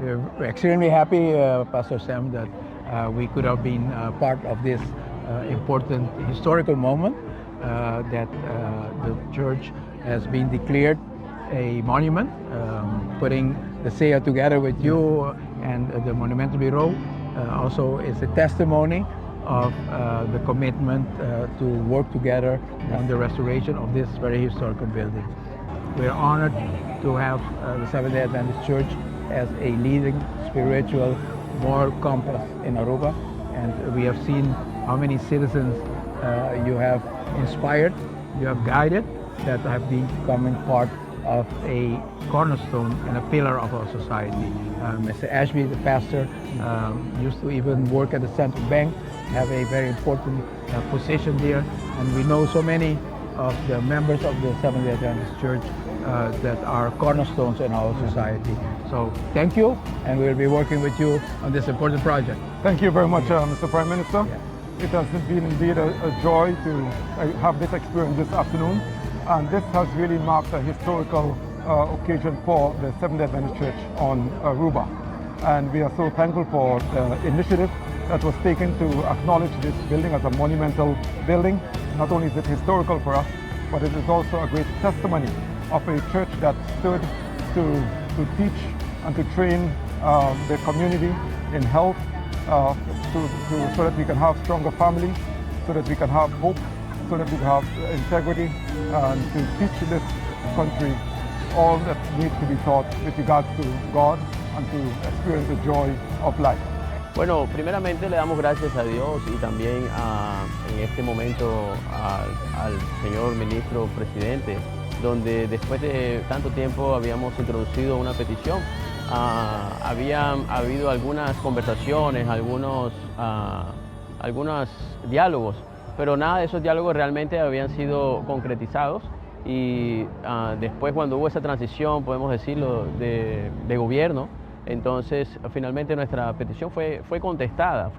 We're extremely happy, Pastor Sam, that we could have been part of this important historical moment that the church has been declared a monument, putting the seyo together with you and the Monumental Bureau also is a testimony of the commitment to work together on the restoration of this very historical building. We're honored to have the Seventh-day Adventist Church as a leading spiritual moral compass in Aruba, and we have seen how many citizens you have inspired, you have guided, that have been becoming part of a cornerstone and a pillar of our society. Mr. Ashby, the pastor, used to even work at the central bank, have a very important position there, and we know so many of the members of the Seventh-day Adventist Church that are cornerstones in our society. So thank you, and we'll be working with you on this important project. Thank you very much, Mr. Prime Minister. It has been indeed a joy to have this experience this afternoon, and this has really marked a historical occasion for the Seventh-day Adventist Church on Aruba. And we are so thankful for the initiative that was taken to acknowledge this building as a monumental building. Not only is it historical for us, but it is also a great testimony of a church that stood to teach and to train the community in health, so that we can have stronger families, so that we can have hope, so that we can have integrity, and to teach this country all that needs to be taught with regards to God and to experience the joy of life. Bueno, primeramente le damos gracias a Dios y también en este momento al señor ministro presidente, donde después de tanto tiempo habíamos introducido una petición. Había habido algunas conversaciones, algunos diálogos, pero nada de esos diálogos realmente habían sido concretizados. Y después, cuando hubo esa transición, podemos decirlo, de gobierno, entonces finalmente nuestra petición fue contestada.